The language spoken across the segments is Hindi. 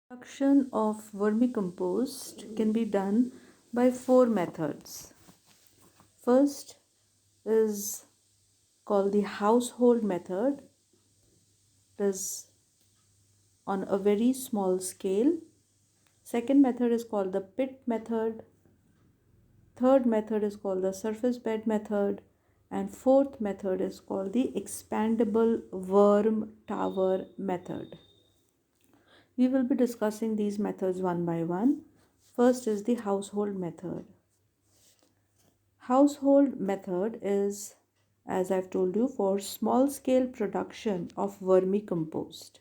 Production of vermicompost can be done by four methods. First is called the household method. It is on a very small scale. Second method is called the pit method. Third method is called the surface bed method. And fourth method is called the expandable worm tower method. We will be discussing these methods one by one. First is the household method. Household method is, as I've told you, for small scale production of vermicompost.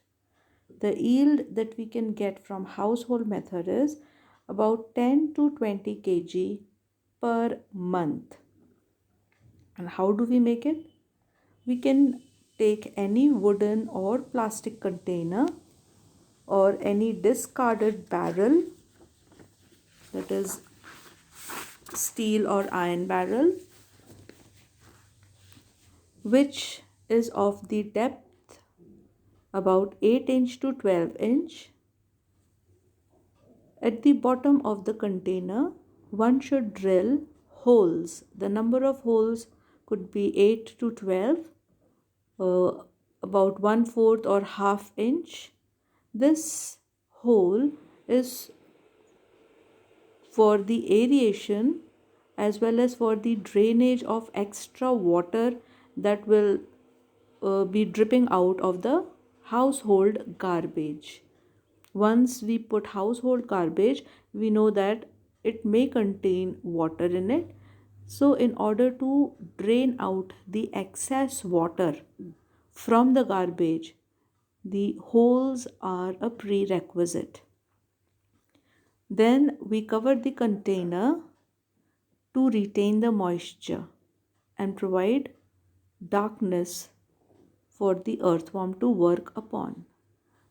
The yield that we can get from household method is about 10 to 20 kg per month. And how do we make it? We can take any wooden or plastic container or any discarded barrel, that is steel or iron barrel, which is of the depth about 8 inch to 12 inch. At the bottom of the container, one should drill holes. The number of holes could be 8 to 12, about 1/4 or half inch. This hole is for the aeration as well as for the drainage of extra water that will be dripping out of the household garbage. Once we put household garbage, we know that it may contain water in it. So, in order to drain out the excess water from the garbage, the holes are a prerequisite. Then we cover the container to retain the moisture and provide darkness for the earthworm to work upon.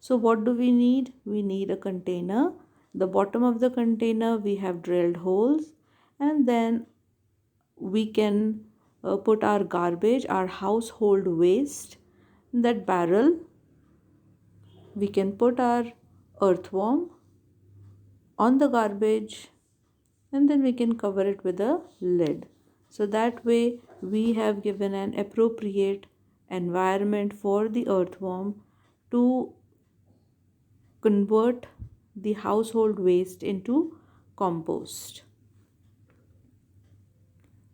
So what do we need? We need a container. The bottom of the container we have drilled holes, and then we can put our garbage, our household waste in that barrel. We can put our earthworm on the garbage, and then we can cover it with a lid. So that way we have given an appropriate environment for the earthworm to convert the household waste into compost.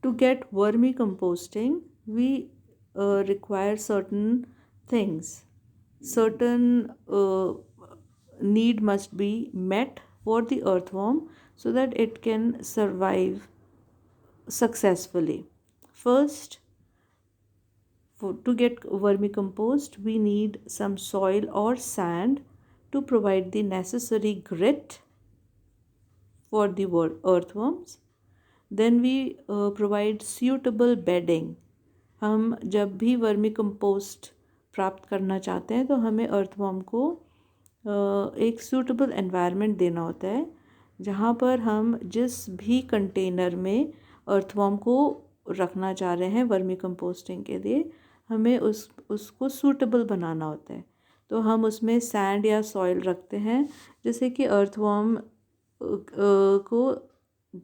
To get vermicomposting, we require certain things. Certain need must be met for the earthworm so that it can survive successfully. First, to get vermicompost, we need some soil or sand to provide the necessary grit for the earthworms. Then we provide suitable bedding. हम जब भी वर्मी कंपोस्ट प्राप्त करना चाहते हैं तो हमें अर्थवर्म को एक सूटेबल एनवायरनमेंट देना होता है, जहाँ पर हम जिस भी कंटेनर में अर्थवर्म को रखना चाह रहे हैं वर्मी कंपोस्टिंग के लिए, हमें उसको सूटेबल बनाना होता है. तो हम उसमें सैंड या सॉइल रखते हैं जिससे कि अर्थवर्म को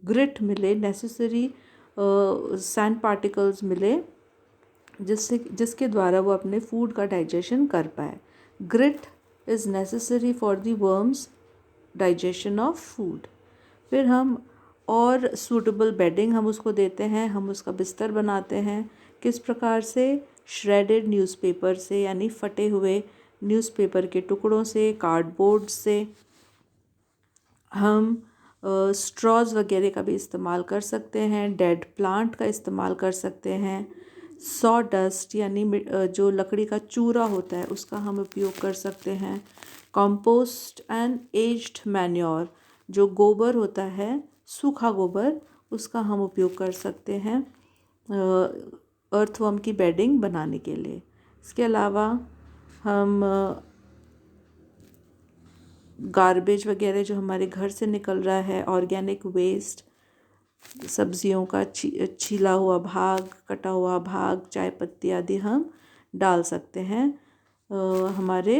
ग्रिट मिले, नेसेसरी सैंड पार्टिकल्स मिले, जिसके द्वारा वो अपने फूड का डाइजेशन कर पाए. Grit is necessary for the worms digestion of food. फिर हम और सूटेबल बेडिंग हम उसको देते हैं, हम उसका बिस्तर बनाते हैं. किस प्रकार से? श्रेडेड न्यूज़पेपर से, यानी फटे हुए न्यूज़पेपर के टुकड़ों से, कार्डबोर्ड से. हम स्ट्रॉज वगैरह का भी इस्तेमाल कर सकते हैं, डेड प्लांट का इस्तेमाल कर सकते हैं, सॉ डस्ट यानी जो लकड़ी का चूरा होता है उसका हम उपयोग कर सकते हैं, कंपोस्ट एंड एज्ड मैन्योर जो गोबर होता है, सूखा गोबर, उसका हम उपयोग कर सकते हैं अर्थवर्म की बेडिंग बनाने के लिए. इसके अलावा हम गार्बेज वगैरह जो हमारे घर से निकल रहा है, ऑर्गेनिक वेस्ट, सब्जियों का छीला हुआ भाग, कटा हुआ भाग, चाय पत्ती आदि हम डाल सकते हैं हमारे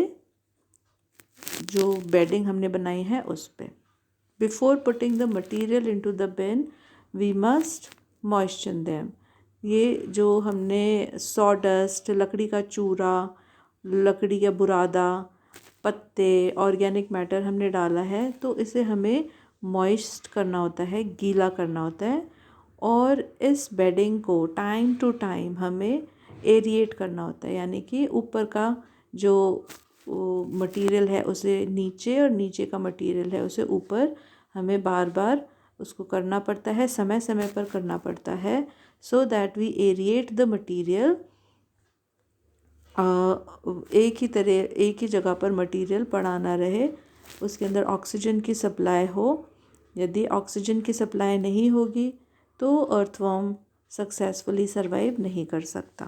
जो बेडिंग हमने बनाई है उस पे। Before putting the material into the bin we must moisture them. ये जो हमने सॉडस्ट, लकड़ी का चूरा, लकड़ी का बुरादा, पत्ते, ऑर्गेनिक मैटर हमने डाला है, तो इसे हमें मॉइस्ट करना होता है, गीला करना होता है। और इस बेडिंग को टाइम टू टाइम हमें एरिएट करना होता है, यानी कि ऊपर का जो मटेरियल है उसे नीचे और नीचे का मटेरियल है उसे ऊपर हमें बार बार उसको करना पड़ता है, समय समय पर करना पड़ता है, so that we aerate the material. एक ही जगह पर मटेरियल पड़ा ना रहे, उसके अंदर ऑक्सीजन की सप्लाई हो। यदि ऑक्सीजन की सप्लाई नहीं होगी तो अर्थवर्म सक्सेसफुली सरवाइव नहीं कर सकता।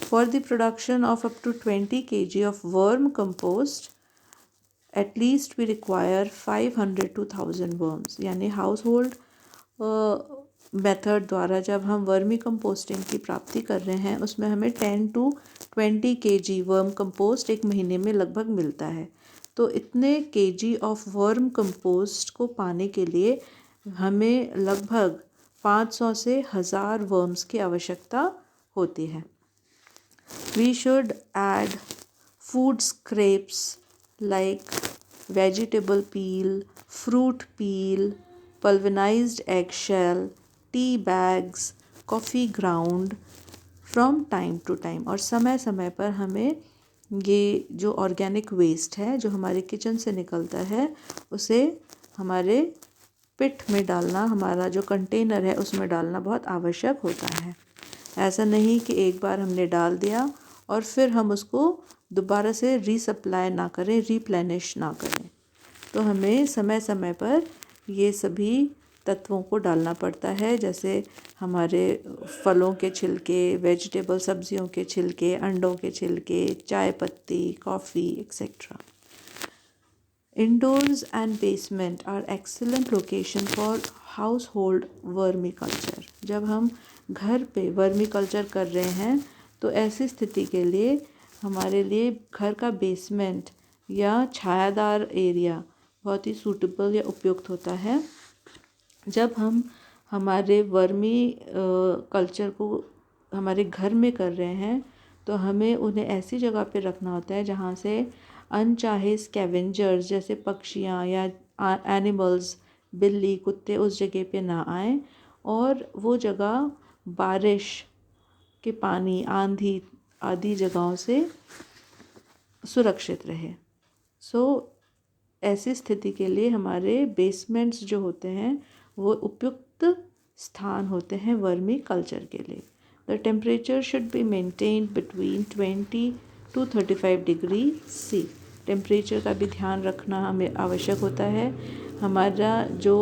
For the production of up to 20 kg of worm compost at least we require 500 to 1000 worms. यानी हाउस होल्ड मेथड द्वारा जब हम वर्मी कंपोस्टिंग की प्राप्ति कर रहे हैं उसमें हमें 10 to 20 kg वर्म कंपोस्ट एक महीने में लगभग मिलता है। तो इतने kg ऑफ वर्म कंपोस्ट को पाने के लिए हमें लगभग 500 से 1000 वर्म्स की आवश्यकता होती है। We should add food scraps like vegetable peel, fruit peel, pulverized eggshell, tea bags, coffee ground from time to time। और समय समय पर हमें ये जो ऑर्गेनिक वेस्ट है जो हमारे किचन से निकलता है उसे हमारे पिट में डालना, हमारा जो कंटेनर है उसमें डालना बहुत आवश्यक होता है। ऐसा नहीं कि एक बार हमने डाल दिया और फिर हम उसको दोबारा से रीसप्लाई ना करें, रीप्लेनिश ना करें। तो हमें समय समय पर ये सभी तत्वों को डालना पड़ता है, जैसे हमारे फलों के छिलके, वेजिटेबल सब्जियों के छिलके, अंडों के छिलके, चाय पत्ती, coffee etcetera. Indoors and basement are excellent location for household vermiculture। जब हम घर पे वर्मी कल्चर कर रहे हैं तो ऐसी स्थिति के लिए हमारे लिए घर का बेसमेंट या छायादार एरिया बहुत ही सूटेबल या उपयुक्त होता है। जब हम हमारे वर्मी कल्चर को हमारे घर में कर रहे हैं तो हमें उन्हें ऐसी जगह पे रखना होता है जहाँ से अनचाहे स्कैवेंजर्स जैसे पक्षियाँ या एनिमल्स, बिल्ली, कुत्ते उस जगह पे ना आएँ और वो जगह बारिश के पानी, आंधी आदि जगहों से सुरक्षित रहे। ऐसी स्थिति के लिए हमारे बेसमेंट्स जो होते हैं वो उपयुक्त स्थान होते हैं वर्मी कल्चर के लिए। The temperature should be maintained between 20 to 35 degree C। Temperature का भी ध्यान रखना हमें आवश्यक होता है। हमारा जो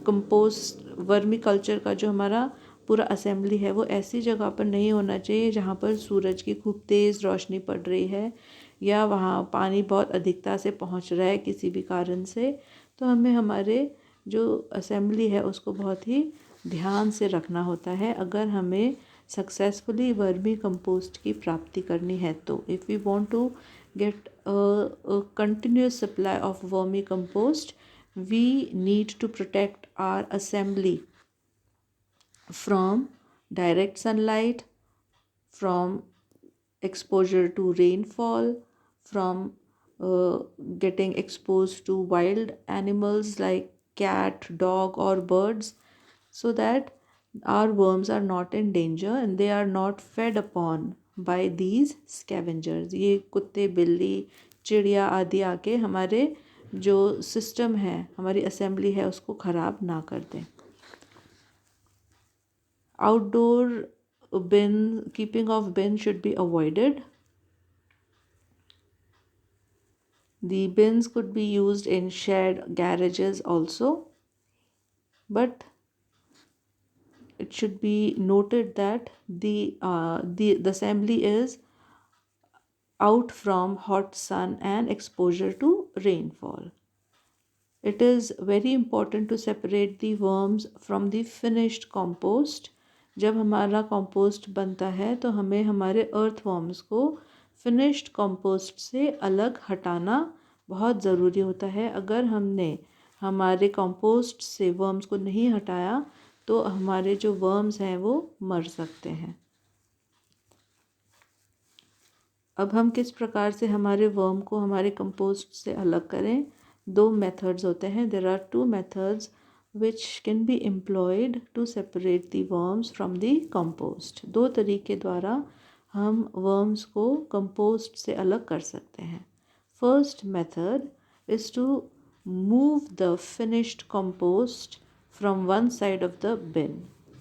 कंपोस्ट वर्मी कल्चर का जो हमारा पूरा असेंबली है वो ऐसी जगह पर नहीं होना चाहिए जहाँ पर सूरज की खूब तेज़ रोशनी पड़ रही है या वहाँ पानी बहुत अधिकता से पहुँच रहा है किसी भी कारण से। तो हमें हमारे जो असेंबली है उसको बहुत ही ध्यान से रखना होता है अगर हमें सक्सेसफुली वर्मी कंपोस्ट की प्राप्ति करनी है तो। If we want to get a continuous supply of vermicompost, we need to protect our assembly from direct sunlight, from exposure to rainfall, from getting exposed to wild animals like cat, dog or birds, so that our worms are not in danger and they are not fed upon by these scavengers। ये कुत्ते, बिल्ली, चिड़िया आदि आके हमारे जो सिस्टम है, हमारी असेंबली है उसको ख़राब ना कर दें। Outdoor keeping of bin should be avoided. The bins could be used in shared garages also, but it should be noted that the assembly is out from hot sun and exposure to rainfall. It is very important to separate the worms from the finished compost। जब हमारा कंपोस्ट बनता है तो हमें हमारे अर्थ वर्म्स को फिनिश्ड कंपोस्ट से अलग हटाना बहुत ज़रूरी होता है। अगर हमने हमारे कंपोस्ट से वर्म्स को नहीं हटाया तो हमारे जो वर्म्स हैं वो मर सकते हैं। अब हम किस प्रकार से हमारे वर्म को हमारे कंपोस्ट से अलग करें? दो मेथड्स होते हैं। There are two methods which can be employed to separate the worms from the compost. दो तरीके द्वारा हम वर्म्स को कंपोस्ट से अलग कर सकते हैं। First method is to move the finished compost from one side of the bin.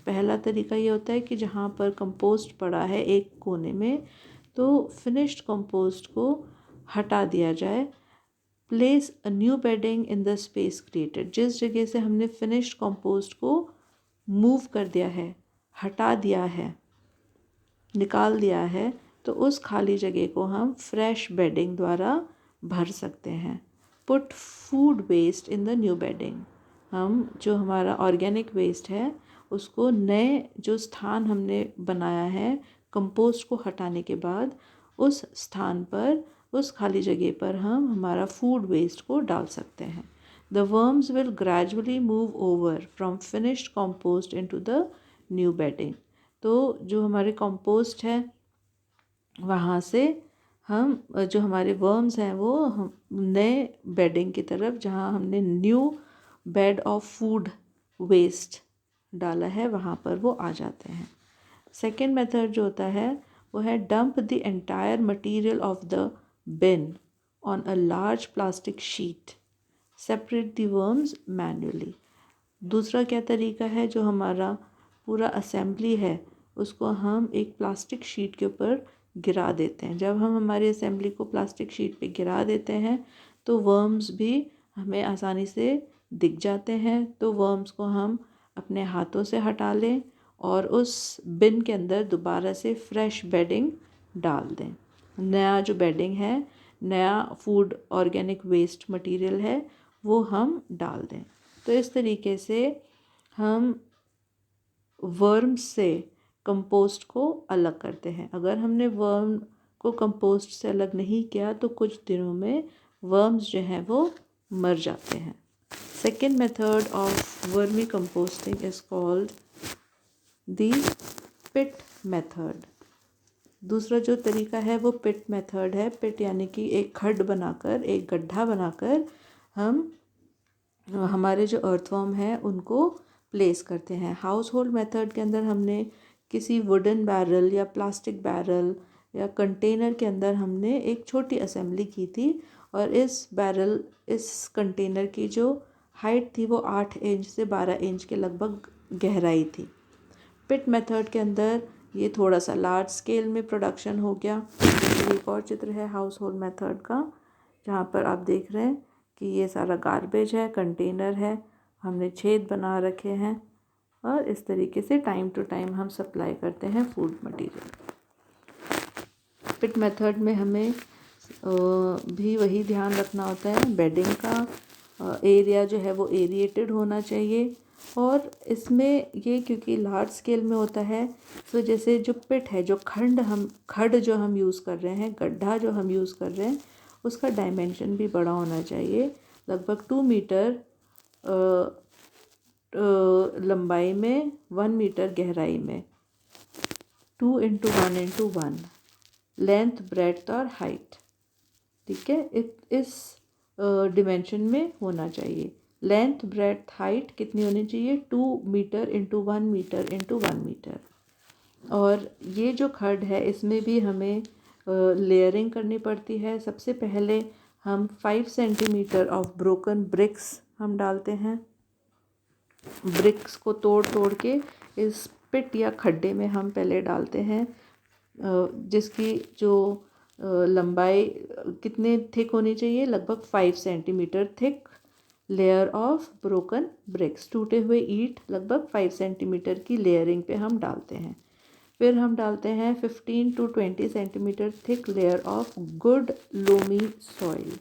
पहला तरीका ये होता है कि जहाँ पर कंपोस्ट पड़ा है एक कोने में, तो फिनिश्ड कंपोस्ट को हटा दिया जाए। Place a new bedding in the space created. जिस जगह से हमने फिनिश्ड कंपोस्ट को मूव कर दिया है, हटा दिया है, निकाल दिया है, तो उस खाली जगह को हम फ्रेश बेडिंग द्वारा भर सकते हैं। Put food waste in the new bedding. हम जो हमारा ऑर्गेनिक वेस्ट है उसको नए जो स्थान हमने बनाया है कंपोस्ट को हटाने के बाद, उस स्थान पर, उस खाली जगह पर हम हमारा फूड वेस्ट को डाल सकते हैं। The worms will gradually move over from finished compost into the new bedding. तो जो हमारे कंपोस्ट है वहाँ से हम जो हमारे वर्म्स हैं वो हम नए बेडिंग की तरफ, जहाँ हमने new bed of food waste डाला है, वहाँ पर वो आ जाते हैं। सेकेंड मेथड जो होता है वो है dump the entire material of the been on a large plastic sheet, separate the worms manually. दूसरा क्या तरीका है, जो हमारा पूरा असेंबली है उसको हम एक प्लास्टिक शीट के ऊपर गिरा देते हैं। जब हम हमारी असेंबली को प्लास्टिक शीट पे गिरा देते हैं तो वर्म्स भी हमें आसानी से दिख जाते हैं। तो वर्म्स को हम अपने हाथों से हटा लें और उस बिन के अंदर दोबारा से फ्रेश बेडिंग डाल दें। नया जो बेडिंग है, नया फूड ऑर्गेनिक वेस्ट मटेरियल है, वो हम डाल दें। तो इस तरीके से हम वर्म से कंपोस्ट को अलग करते हैं। अगर हमने वर्म को कंपोस्ट से अलग नहीं किया तो कुछ दिनों में वर्म्स जो हैं वो मर जाते हैं। Second method of vermicomposting is called the pit method. दूसरा जो तरीका है वो पिट मेथड है। पिट यानी कि एक खड्ड बनाकर, एक गड्ढा बनाकर हम हमारे जो अर्थवर्म हैं उनको प्लेस करते हैं। हाउस होल्ड मेथड के अंदर हमने किसी वुडन बैरल या प्लास्टिक बैरल या कंटेनर के अंदर हमने एक छोटी असेंबली की थी और इस कंटेनर की जो हाइट थी वो 8 इंच से 12 इंच के लगभग गहराई थी। पिट मेथड के अंदर ये थोड़ा सा लार्ज स्केल में प्रोडक्शन हो गया। एक और चित्र है हाउस होल्ड मेथड का, जहाँ पर आप देख रहे हैं कि ये सारा गार्बेज है, कंटेनर है, हमने छेद बना रखे हैं और इस तरीके से टाइम टू टाइम हम सप्लाई करते हैं फूड मटेरियल। पिट मेथड में हमें भी वही ध्यान रखना होता है, बेडिंग का एरिया जो है वो एरिएटेड होना चाहिए। और इसमें ये क्योंकि लार्ज स्केल में होता है, तो जैसे जो पिट है, जो खड्ड जो हम यूज़ कर रहे हैं, गड्ढा जो हम यूज़ कर रहे हैं, उसका डायमेंशन भी बड़ा होना चाहिए। लगभग 2 मीटर लंबाई में, 1 मीटर गहराई में, 2 इंटू 1 इंटू 1 लेंथ, ब्रेड्थ और हाइट। ठीक है, इस डिमेंशन में होना चाहिए। लेंथ, ब्रेड्थ, हाइट कितनी होनी चाहिए? 2 metre into 1 metre into 1 metre. और ये जो खड्ड है इसमें भी हमें लेयरिंग करनी पड़ती है। सबसे पहले हम 5 सेंटीमीटर ऑफ ब्रोकन ब्रिक्स हम डालते हैं। ब्रिक्स को तोड़ तोड़ के इस पिट या खड्डे में हम पहले डालते हैं, जिसकी जो लंबाई कितने थिक होनी चाहिए? लगभग 5 centimetre thick layer of broken bricks, टूटे हुए ईंट लगभग 5 सेंटीमीटर की लेयरिंग पे हम डालते हैं। फिर हम डालते हैं 15 to 20 centimetre thick layer of good loamy soil.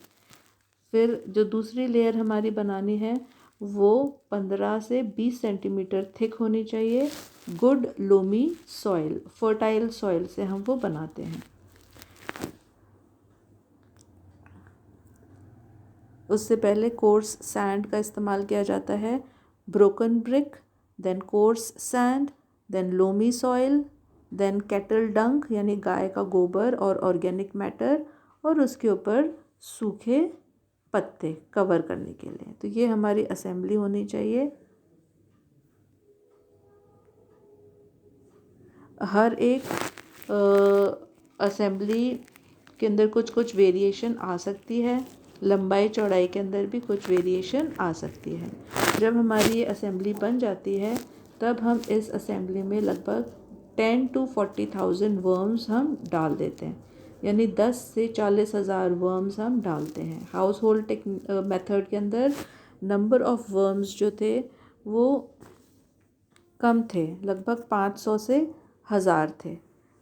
फिर जो दूसरी लेयर हमारी बनानी है वो 15 से 20 सेंटीमीटर थिक होनी चाहिए। Good loamy soil, fertile soil से हम वो बनाते हैं। उससे पहले कोर्स सैंड का इस्तेमाल किया जाता है, broken brick, then coarse sand, then loamy soil, then cattle dung यानी गाय का गोबर और ऑर्गेनिक मैटर, और उसके ऊपर सूखे पत्ते कवर करने के लिए। तो ये हमारी असेंबली होनी चाहिए। हर एक असेंबली के अंदर कुछ कुछ वेरिएशन आ सकती है, लंबाई चौड़ाई के अंदर भी कुछ वेरिएशन आ सकती है। जब हमारी ये असेंबली बन जाती है तब हम इस असेंबली में लगभग 10 to 40,000 वर्म्स हम डाल देते हैं, यानी 10 से 40,000 वर्म्स हम डालते हैं। हाउस होल्ड मेथड के अंदर नंबर ऑफ वर्म्स जो थे वो कम थे, लगभग 500 से 1000 थे।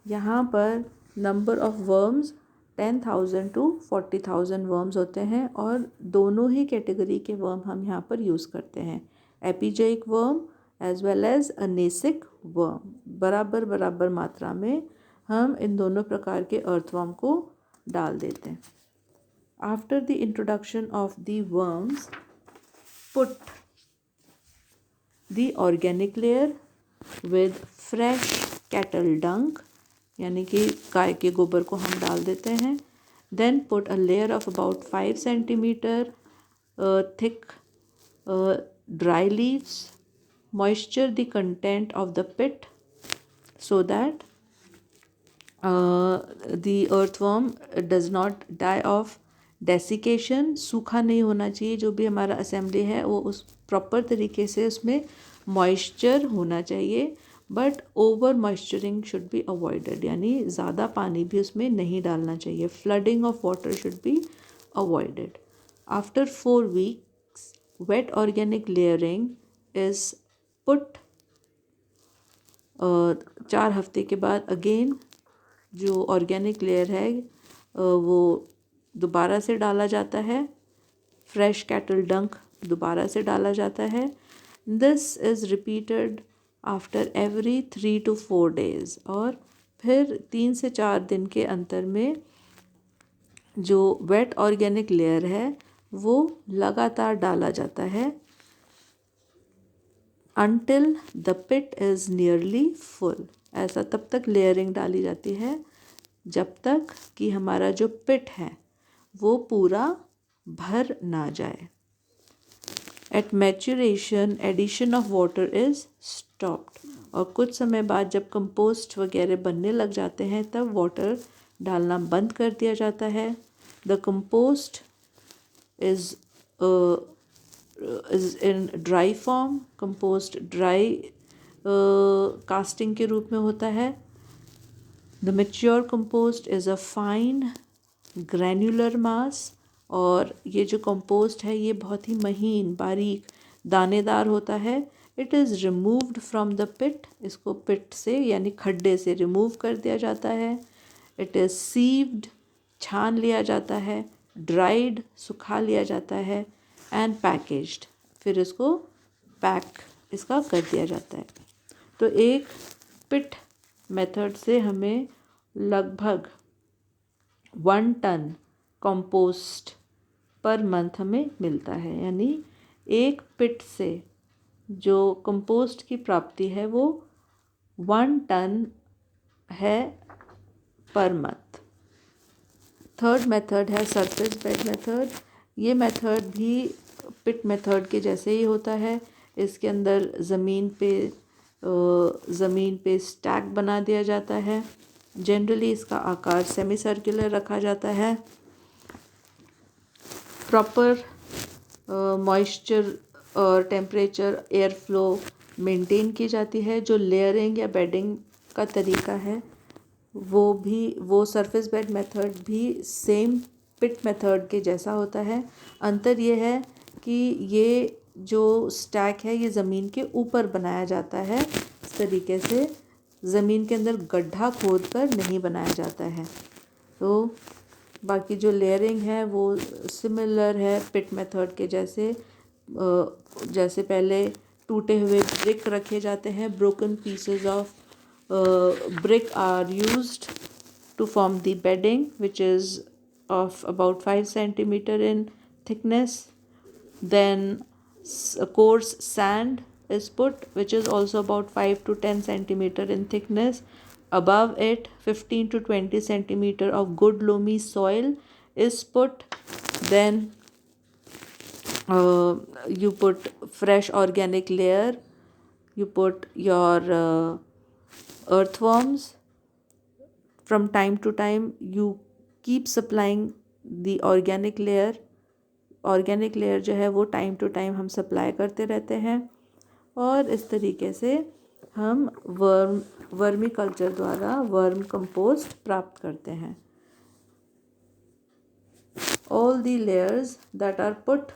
यहाँ पर number of worms 10,000 to 40,000 worms होते हैं, और दोनों ही कैटेगरी के वर्म हम यहाँ पर यूज़ करते हैं, epigeic worm as well as anecic worm. बराबर बराबर मात्रा में हम इन दोनों प्रकार के अर्थवर्म को डाल देते हैं। After the introduction of the worms, put the organic layer with fresh cattle dung, यानी कि गाय के गोबर को हम डाल देते हैं। Then put a layer of about 5 centimetre thick dry leaves, moisture the content of the pit so that the earthworm does not die of desiccation। सूखा नहीं होना चाहिए, जो भी हमारा असेंबली है वो उस प्रॉपर तरीके से उसमें मॉइस्चर होना चाहिए, but over moisturing should be avoided, यानी ज़्यादा पानी भी उसमें नहीं डालना चाहिए। Flooding of water should be avoided. After 4 weeks wet organic layering is put. 4 हफ्ते के बाद अगेन जो ऑर्गेनिक लेयर है वो दोबारा से डाला जाता है, फ्रेश कैटल डंक दोबारा से डाला जाता है। This is repeated after every 3 to 4 days, और फिर 3 से 4 दिन के अंतर में जो वेट ऑर्गेनिक लेयर है वो लगातार डाला जाता है until the pit is nearly full। ऐसा तब तक लेयरिंग डाली जाती है जब तक कि हमारा जो पिट है वो पूरा भर ना जाए। At maturation addition of water is stopped, और कुछ समय बाद जब कंपोस्ट वगैरह बनने लग जाते हैं तब वाटर डालना बंद कर दिया जाता है। The compost is in dry form. Compost dry casting के रूप में होता है। The mature compost is a fine granular mass, और ये जो कंपोस्ट है ये बहुत ही महीन बारीक दानेदार होता है। It is removed from the pit, इसको पिट से यानी खड्डे से रिमूव कर दिया जाता है। इट इज़ सीव्ड, छान लिया जाता है, ड्राइड, सुखा लिया जाता है, एंड पैकेज्ड, फिर इसको पैक इसका कर दिया जाता है। तो एक पिट मेथड से हमें लगभग 1 टन कंपोस्ट पर मंथ हमें मिलता है, यानी एक पिट से जो कंपोस्ट की प्राप्ति है वो 1 टन है पर मंथ। थर्ड मेथड है सरफेस बेड मेथड। ये मेथड भी पिट मेथड के जैसे ही होता है। इसके अंदर ज़मीन पे स्टैक बना दिया जाता है। जनरली इसका आकार सेमी सर्कुलर रखा जाता है। प्रॉपर मॉइस्चर और टेम्परेचर एयर फ्लो मेंटेन की जाती है। जो लेयरिंग या बेडिंग का तरीका है वो सरफेस बेड मेथड भी सेम पिट मेथड के जैसा होता है। अंतर ये है कि ये जो स्टैक है ये ज़मीन के ऊपर बनाया जाता है, इस तरीके से ज़मीन के अंदर गड्ढा खोद कर नहीं बनाया जाता है। तो बाकी जो लेयरिंग है वो सिमिलर है पिट मेथड के जैसे। जैसे पहले टूटे हुए ब्रिक रखे जाते हैं, broken pieces of brick are used to form the bedding, which is of about 5 centimeter in thickness. Then a coarse sand is put, which is also about 5 to 10 centimeter in thickness. Above it, 15 to 20 centimeter of good loamy soil is put. Then uh, you put fresh organic layer. You put your earthworms. From time to time you keep supplying the organic layer जो है वो टाइम टू टाइम हम सप्लाई करते रहते हैं, और इस तरीके से हम वर्मी कल्चर द्वारा वर्म कंपोस्ट प्राप्त करते हैं. All the layers that are put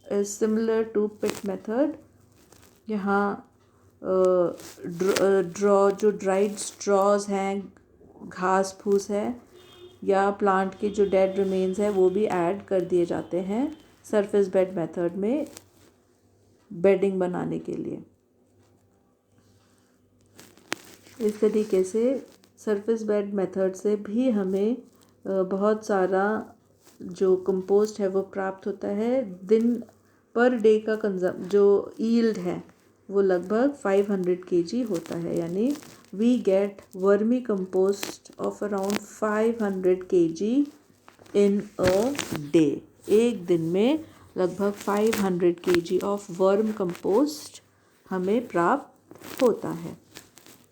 is similar to pit method. यहाँ ड्रॉ जो ड्राइड स्ट्रॉज हैं, घास फूस है, या प्लांट के जो डेड रिमेन्स है वो भी ऐड कर दिए जाते हैं सरफेस बेड मेथड में बेडिंग बनाने के लिए. इस तरीके से सरफेस बेड मेथड से भी हमें बहुत सारा जो कंपोस्ट है वो प्राप्त होता है. दिन पर डे का जो ईल्ड है वो लगभग 500 kg होता है. यानी we get vermicompost of around 500 kg in a day. एक दिन में लगभग 500 kg ऑफ वर्म कंपोस्ट हमें प्राप्त होता है.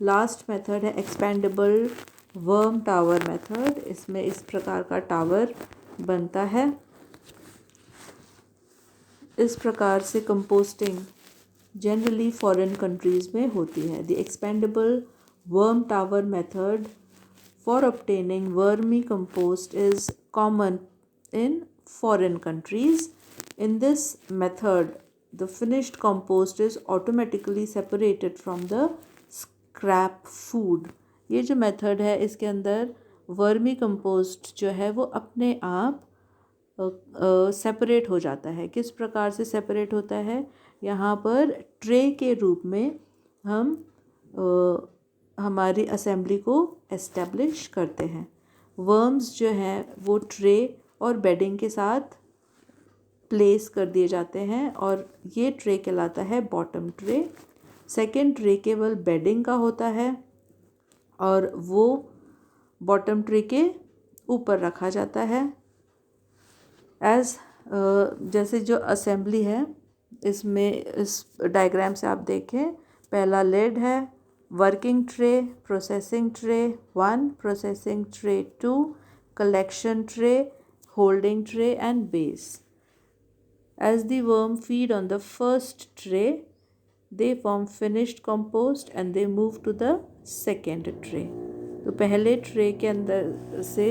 लास्ट मेथड है एक्सपेंडेबल वर्म टावर मेथड. इसमें इस प्रकार का टावर बनता है. इस प्रकार से कंपोस्टिंग जनरली फॉरेन कंट्रीज़ में होती है. The expendable worm tower method for obtaining vermi compost is common in foreign countries. In this method, the finished compost is automatically separated from the scrap food. ये जो मेथड है इसके अंदर वर्मी कंपोस्ट जो है वो अपने आप सेपरेट हो जाता है. किस प्रकार से सेपरेट होता है? यहाँ पर ट्रे के रूप में हम हमारी असेंबली को एस्टेब्लिश करते हैं. वर्म्स जो हैं वो ट्रे और बेडिंग के साथ प्लेस कर दिए जाते हैं, और ये ट्रे कहलाता है बॉटम ट्रे. सेकंड ट्रे केवल बेडिंग का होता है और वो बॉटम ट्रे के ऊपर रखा जाता है. जैसे जो असेंबली है इसमें इस डायग्राम से आप देखें, पहला लेड है, working tray, processing tray 1, processing tray 2, collection tray, holding tray and base. As the worm feed on the first tray, they form finished compost and they move to the second tray. तो पहले ट्रे के अंदर से